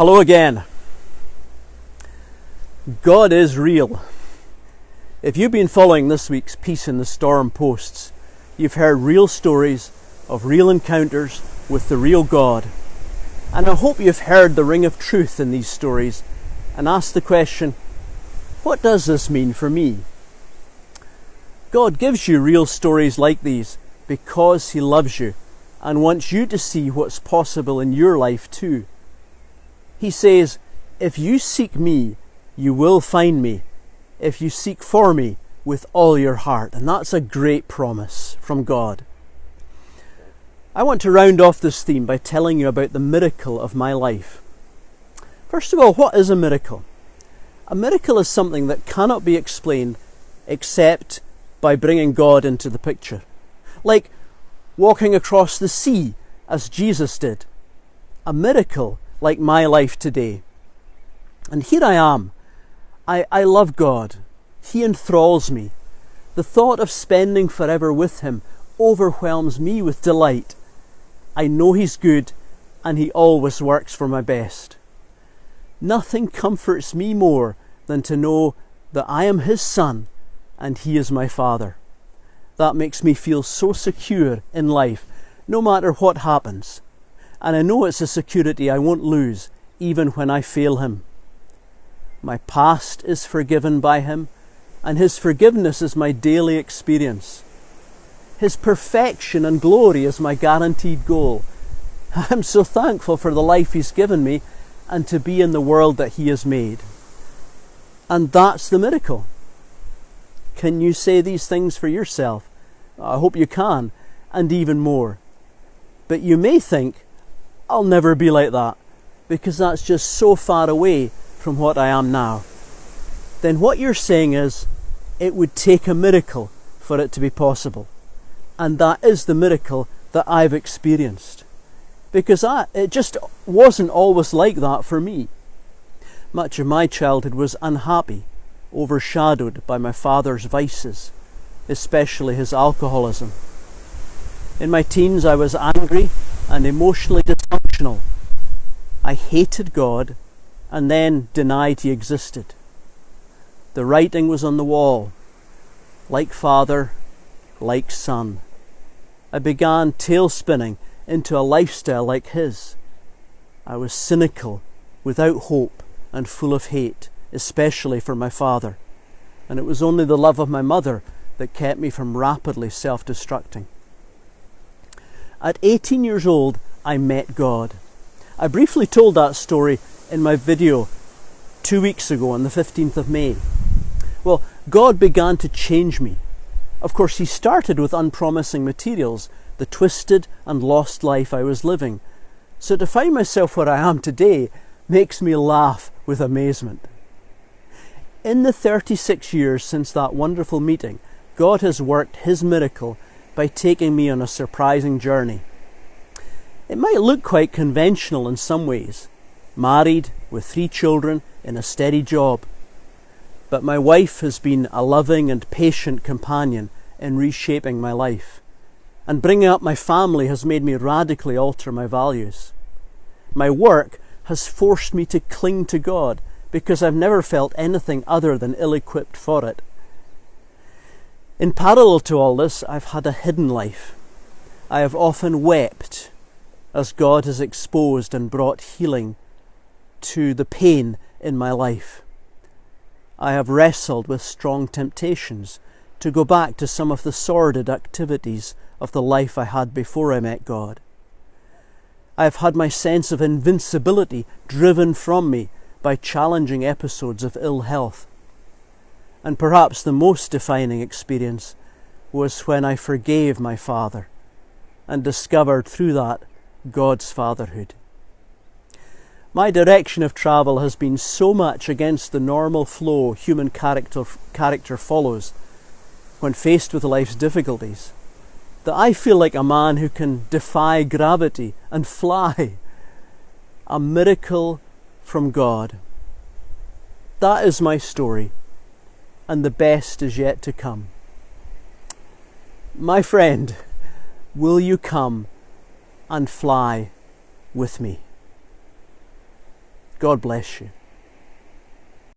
Hello again. God is real. If you've been following this week's Peace in the Storm posts, you've heard real stories of real encounters with the real God. And I hope you've heard the ring of truth in these stories and asked the question, what does this mean for me? God gives you real stories like these because He loves you and wants you to see what's possible in your life too. He says, if you seek me, you will find me, if you seek for me with all your heart. And that's a great promise from God. I want to round off this theme by telling you about the miracle of my life. First of all, what is a miracle? A miracle is something that cannot be explained except by bringing God into the picture. Like walking across the sea as Jesus did. A miracle like my life today. And here I am. I love God. He enthralls me. The thought of spending forever with Him overwhelms me with delight. I know He's good and He always works for my best. Nothing comforts me more than to know that I am His son and He is my Father. That makes me feel so secure in life, no matter what happens. And I know it's a security I won't lose, even when I fail Him. My past is forgiven by Him, and His forgiveness is my daily experience. His perfection and glory is my guaranteed goal. I'm so thankful for the life He's given me and to be in the world that He has made. And that's the miracle. Can you say these things for yourself? I hope you can, and even more. But you may think, I'll never be like that, because that's just so far away from what I am now. Then what you're saying is, it would take a miracle for it to be possible. And that is the miracle that I've experienced. Because it just wasn't always like that for me. Much of my childhood was unhappy, overshadowed by my father's vices, especially his alcoholism. In my teens I was angry and emotionally dysfunctional. I hated God and then denied He existed. The writing was on the wall. Like father, like son. I began tail-spinning into a lifestyle like his. I was cynical, without hope, and full of hate, especially for my father. And it was only the love of my mother that kept me from rapidly self-destructing. At 18 years old, I met God. I briefly told that story in my video 2 weeks ago on the 15th of May. Well, God began to change me. Of course, He started with unpromising materials, the twisted and lost life I was living. So to find myself where I am today makes me laugh with amazement. In the 36 years since that wonderful meeting, God has worked His miracle by taking me on a surprising journey. It might look quite conventional in some ways, married with 3 children in a steady job. But my wife has been a loving and patient companion in reshaping my life. And bringing up my family has made me radically alter my values. My work has forced me to cling to God because I've never felt anything other than ill-equipped for it. In parallel to all this, I've had a hidden life. I have often wept as God has exposed and brought healing to the pain in my life. I have wrestled with strong temptations to go back to some of the sordid activities of the life I had before I met God. I have had my sense of invincibility driven from me by challenging episodes of ill health. And perhaps the most defining experience was when I forgave my father and discovered through that God's fatherhood. My direction of travel has been so much against the normal flow human character follows when faced with life's difficulties that I feel like a man who can defy gravity and fly. A miracle from God. That is my story, and the best is yet to come. My friend, will you come and fly with me? God bless you.